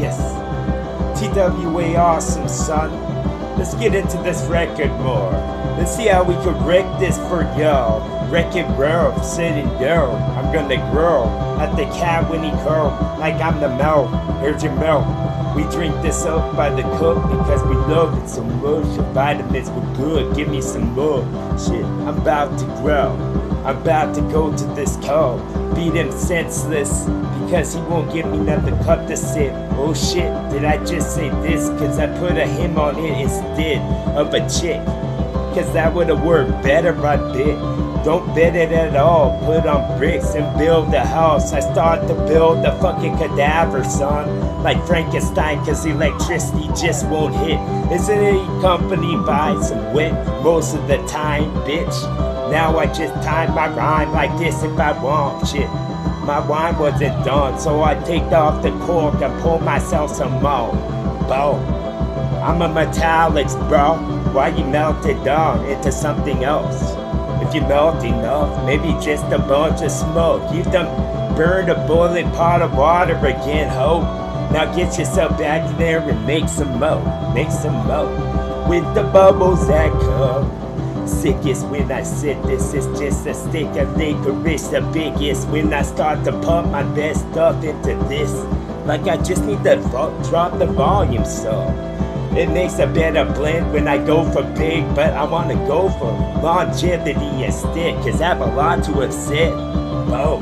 Yes, TWA awesome, son. Let's get into this record more. Let's see how we could wreck this for y'all. Wrecking world, sitting down. I'm gonna grow at the cat when he curl, like I'm the milk. Here's your milk. We drink this up by the cup because we love it so much. The vitamins were good, give me some more. Shit, I'm about to grow. I'm about to go to this cold. Beat him senseless because he won't give me another cup to sip. Oh shit, did I just say this? Cause I put a him on it instead of a chick. Cause that would've worked better by bit. Don't bet it at all, put on bricks and build a house. I start to build a fucking cadaver, son. Like Frankenstein, cause electricity just won't hit. Isn't any company buy some wit most of the time, bitch? Now I just time my rhyme like this if I want shit. My wine wasn't done, so I take off the cork and pour myself some more. Boom. I'm a metallics, bro. Why you melt it down into something else? If you melt enough, maybe just a bunch of smoke. You done burned a boiling pot of water again, ho. Now get yourself back in there and make some mo. Make some mo. With the bubbles that come. Sickest when I sit, this is just a stick of licorice. The biggest when I start to pump my best stuff into this. Like I just need to drop the volume some. It makes a better blend when I go for big, but I wanna go for longevity instead, cause I have a lot to have said. Oh.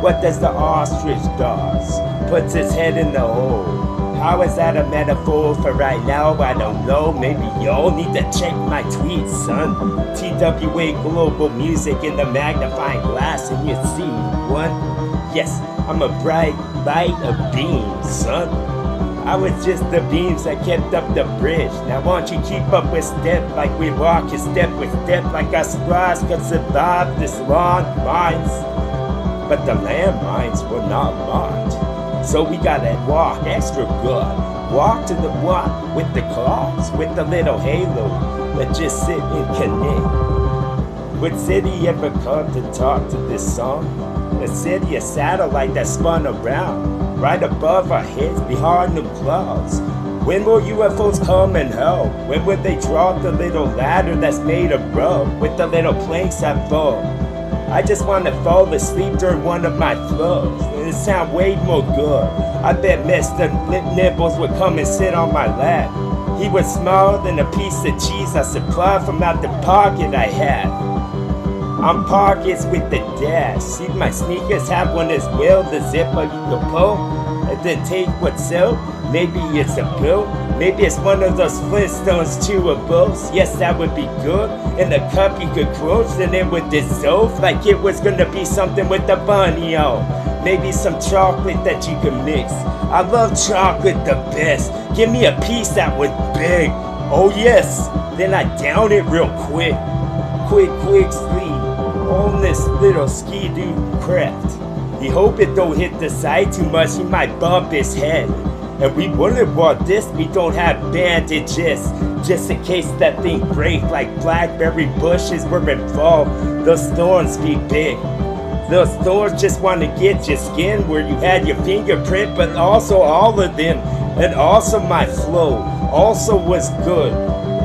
What does the ostrich does? Puts its head in the hole. How is that a metaphor for right now? I don't know. Maybe y'all need to check my tweets, son. TWA Global Music in the magnifying glass, and you see one. Yes, I'm a bright light of beams, son. I was just the beams that kept up the bridge. Now won't you keep up with step like we walk, step with step like us squads could survive this long mines. But the landmines were not marked. So we gotta walk extra good. Walk to the one with the claws, with the little halo that just sit and connect. Would City ever come to talk to this song? The city, a satellite that spun around, right above our heads, behind the clouds. When will UFOs come and help? When will they drop the little ladder that's made of rope with the little planks that fall? I just want to fall asleep during one of my flows. It sound way more good. I bet Mr. Nibbles would come and sit on my lap. He was smaller than a piece of cheese I supplied from out the pocket I had. I'm pockets with the dash. See my sneakers have one as well, the zipper you can pull and then take what's out. Maybe it's a bill, maybe it's one of those Flintstones chewables. Yes, that would be good. In a cup you could close and it would dissolve like it was gonna be something with the bunny on. Maybe some chocolate that you can mix. I love chocolate the best. Give me a piece that was big. Oh yes, then I down it real quick. Quick sleep on this little skidoo craft. He hope it don't hit the side too much, he might bump his head. And we wouldn't want this, we don't have bandages, just in case that thing break like blackberry bushes were involved. Those thorns be big. Those thorns just want to get your skin where you had your fingerprint, but also all of them. And also my flow also was good.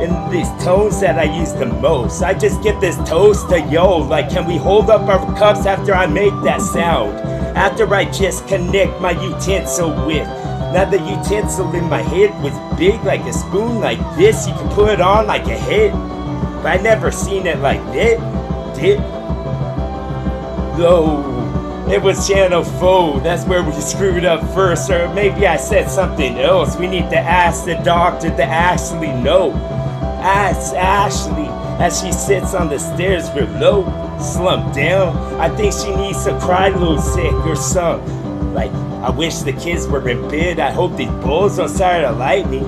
In these tones that I use the most, I just get this toast to yo, like can we hold up our cups after I make that sound? After I just connect my utensil with. Now the utensil in my head was big like a spoon like this, you can put it on like a head. But I never seen it like that, did? No, it was channel 4, that's where we screwed up first, or maybe I said something else. We need to ask the doctor to actually know. Ask Ashley as she sits on the stairs real low, slumped down. I think she needs to cry a little sick or something. Like, I wish the kids were in bed. I hope these bulls don't start to light me.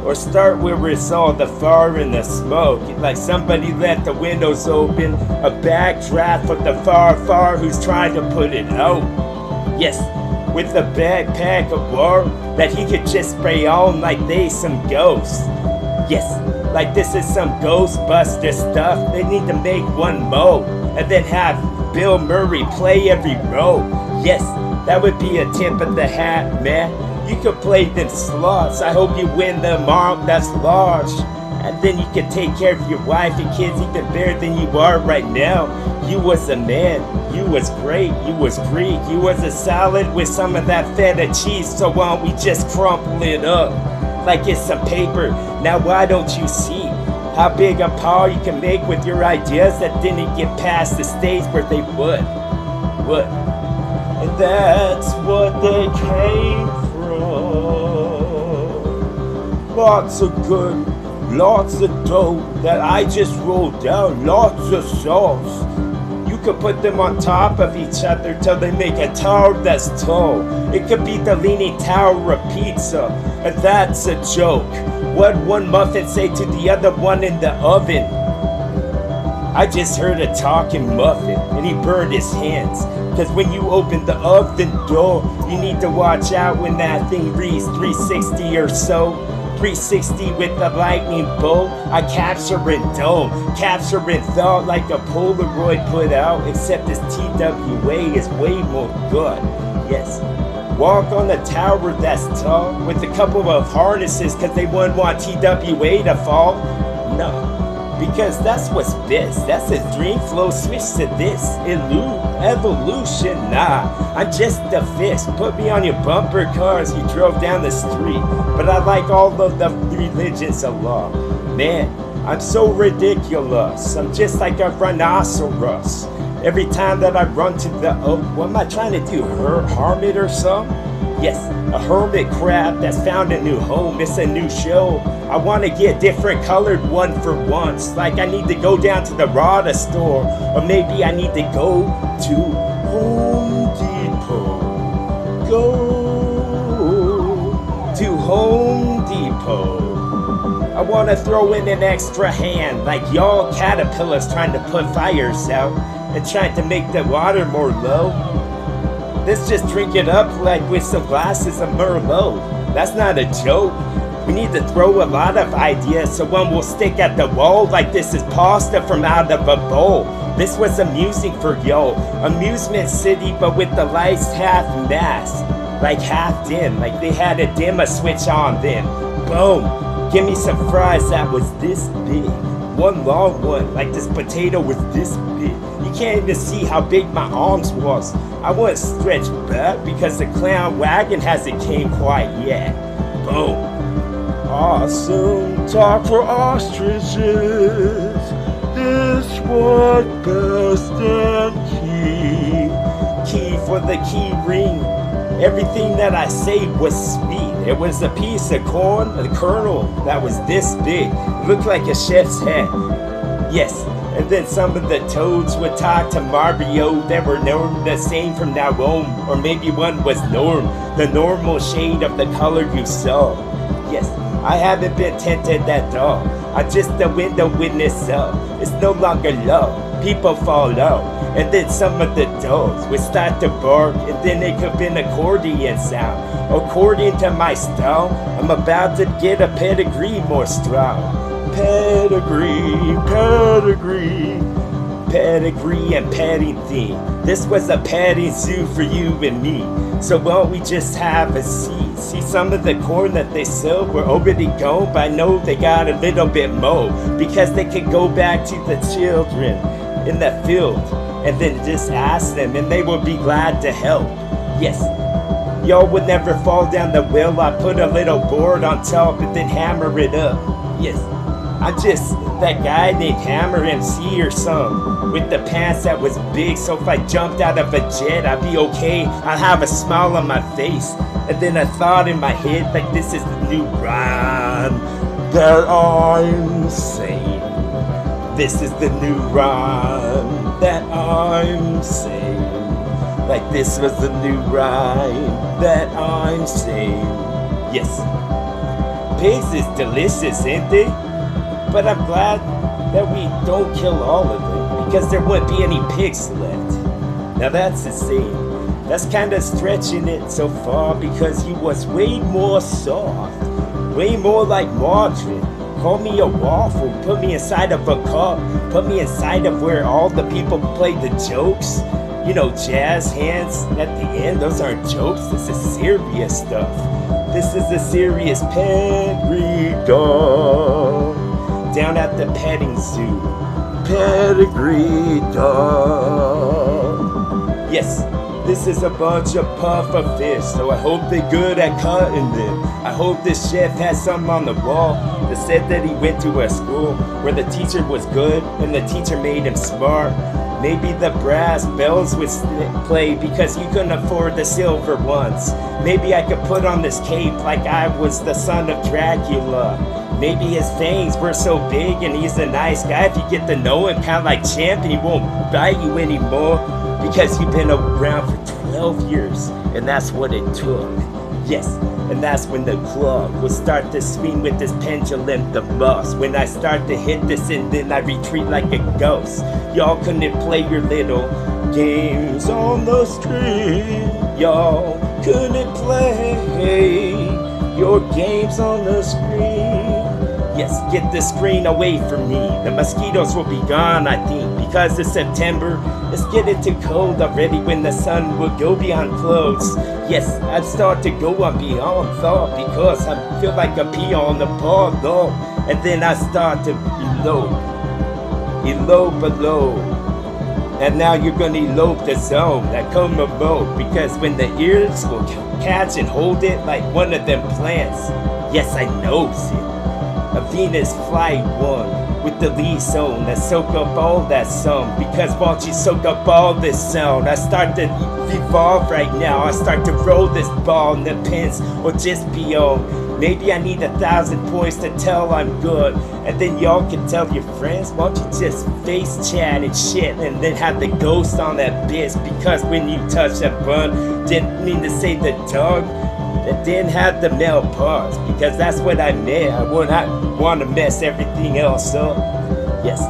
Or start where we saw the fire and the smoke. Like somebody left the windows open. A backdraft from the far who's trying to put it out. Yes, with a backpack of war that he could just spray on like they some ghosts. Yes, like this is some Ghostbuster stuff. They need to make one more and then have Bill Murray play every role. Yes, that would be a tip of the hat, man. You could play them slots. I hope you win the amount that's large. And then you can take care of your wife and kids even better than you are right now. You was a man, you was great, you was Greek, you was a salad with some of that feta cheese. So why don't we just crumple it up like it's some paper? Now why don't you see how big a power you can make with your ideas that didn't get past the stage where they would? And that's what they came from. Lots of good, lots of dough that I just rolled down, lots of sauce. You could put them on top of each other till they make a tower that's tall. It could be the leaning tower of pizza, and that's a joke. What one muffin say to the other one in the oven? I just heard a talking muffin, and he burned his hands. Cause when you open the oven door, you need to watch out when that thing reads 360 or so. 360 with the lightning bolt. I capture and dome, capture and thought like a Polaroid put out. Except this TWA is way more good. Yes. Walk on a tower that's tall with a couple of harnesses cause they wouldn't want TWA to fall. No, because that's what's best. That's a dream flow. Switch to this evolution. Nah, I'm just a fist. Put me on your bumper cars you drove down the street. But I like all of the religions of law. Man, I'm so ridiculous. I'm just like a rhinoceros. Every time that I run to the oak, what am I trying to do? Harm it or something? Yes, a hermit crab that's found a new home. It's a new show. I want to get different colored one for once. Like I need to go down to the Rada store. Or maybe I need to go to Home Depot. Go to Home Depot. I want to throw in an extra hand. Like y'all caterpillars trying to put fires out. And trying to make the water more low. Let's just drink it up like with some glasses of Merlot. That's not a joke. We need to throw a lot of ideas so one will stick at the wall like this is pasta from out of a bowl. This was amusing for yo. Amusement City but with the lights half masked. Like half dim, like they had a dimmer switch on then. Boom. Give me some fries that was this big. One long one, like this potato was this big. You can't even see how big my arms was. I wouldn't stretch back because the clown wagon hasn't came quite yet. Boom. Awesome talk for ostriches. This was best and key. Key for the key ring. Everything that I say was sweet. It was a piece of corn, a kernel that was this big. It looked like a chef's head. Yes, and then some of the toads would talk to Mario. They were known the same from now on. Or maybe one was Norm, the normal shade of the color you saw. Yes, I haven't been tinted at all. I'm just a window witness up. It's no longer low. People fall out. And then some of the dogs would start to bark, and then it could be an accordion sound. According to my style, I'm about to get a pedigree more strong. Pedigree, pedigree, pedigree and petting theme. This was a petting zoo for you and me. So won't we just have a seat? See some of the corn that they sell were already gone, but I know they got a little bit more because they could go back to the children in the field and then just ask them and they will be glad to help. Yes, y'all would never fall down the well. I put a little board on top and then hammer it up. Yes, I'm just that guy named Hammer MC or something with the pants that was big, so if I jumped out of a jet I'd be okay. I'd have a smile on my face and then a thought in my head like this is the new rhyme that I'm saying. This is the new rhyme that I'm saying. Like this was the new rhyme that I'm saying. Yes, pigs is delicious, ain't they? But I'm glad that we don't kill all of them because there wouldn't be any pigs left. Now that's the same. That's kind of stretching it so far because he was way more soft, way more like margarine. Call me a waffle, put me inside of a cup, put me inside of where all the people play the jokes. You know, jazz hands at the end, those aren't jokes, this is serious stuff. This is the serious pedigree dog. Down at the petting zoo, pedigree dog. Yes, this is a bunch of puffer fish, so I hope they're good at cutting them. I hope this chef has something on the wall that said that he went to a school where the teacher was good and the teacher made him smart. Maybe the brass bells would play because you couldn't afford the silver ones. Maybe I could put on this cape like I was the son of Dracula. Maybe his fangs were so big and he's a nice guy. If you get to know him, kind of like Champ, and he won't bite you anymore because you've been around for 12 years and that's what it took. Yes, and that's when the clock will start to swing with this pendulum the most. When I start to hit this and then I retreat like a ghost. Y'all couldn't play your little games on the screen. Y'all couldn't play your games on the screen. Yes, get the screen away from me. The mosquitoes will be gone, I think, because it's September. It's getting too cold already when the sun will go beyond clothes. Yes, I start to go on beyond thought because I feel like a pea on the ball though. And then I start to elope below. And now you're gonna elope the zone that come about, because when the ears will catch and hold it like one of them plants. Yes, I knows it. A Venus flight one with the lead zone that soak up all that sun. Because once you soak up all this sound, I start to evolve right now. I start to roll this ball and the pins will just be on. Maybe I need 1,000 points to tell I'm good. And then y'all can tell your friends, why don't you just face chat and shit and then have the ghost on that bitch. Because when you touch that bun, didn't mean to say the dog. That didn't have the male parts, because that's what I meant. I would not want to mess everything else up. Yes,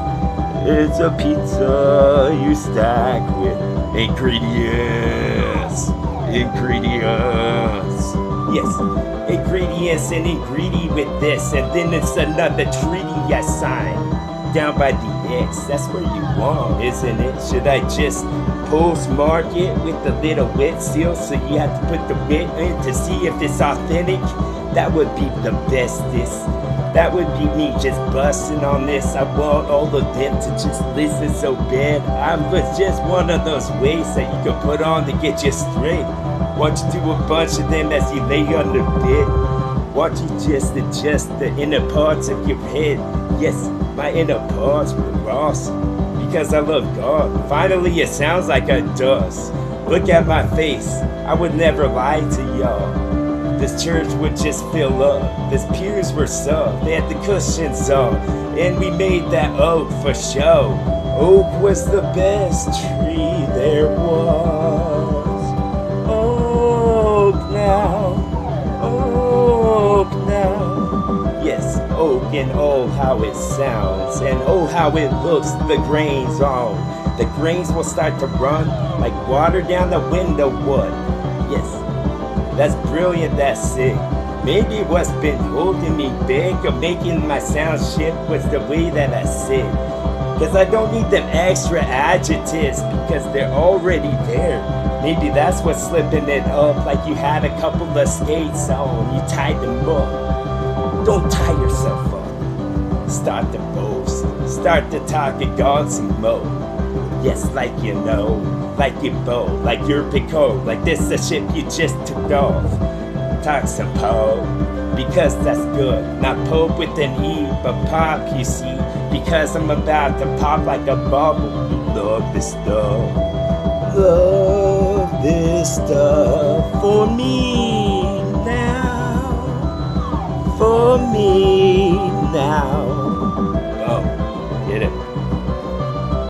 it's a pizza you stack with ingredients. Yes, ingredients and ingredient with this, and then it's another treaty I signed down by the X. That's where you want, isn't it? Should I just postmark it with the little wet seal so you have to put the wet in to see if it's authentic? That would be the bestest. That would be me just busting on this. I want all of them to just listen so bad. I was just one of those ways that you could put on to get you straight. Why don't you do a bunch of them as you lay on the bed? Why don't you just adjust the inner parts of your head? Yes, my inner parts were awesome. Because I love God. Finally, it sounds like it does. Look at my face. I would never lie to y'all. This church would just fill up. These pews were soft. They had the cushions on. And we made that oak for show. Oak was the best tree there was. Oak now. Oak now. Yes, oak and oh how it sounds, and oh how it looks, the grains on. The grains will start to run like water down the window would. Yes, that's brilliant, that's sick. Maybe what's been holding me back or making my sound shift was the way that I sit. Cause I don't need them extra adjectives because they're already there. Maybe that's what's slipping it up, like you had a couple of skates on, you tied them up. Don't tie yourself up. Start to boast. Start to talk and God some more. Yes, like you know, like you bow, like you're Pico, like this the ship you just took off. Talk some Pope, because that's good. Not Pope with an E, but pop, you see, because I'm about to pop like a bubble. Love this stuff. Love this stuff for me now. For me now. Oh, get it.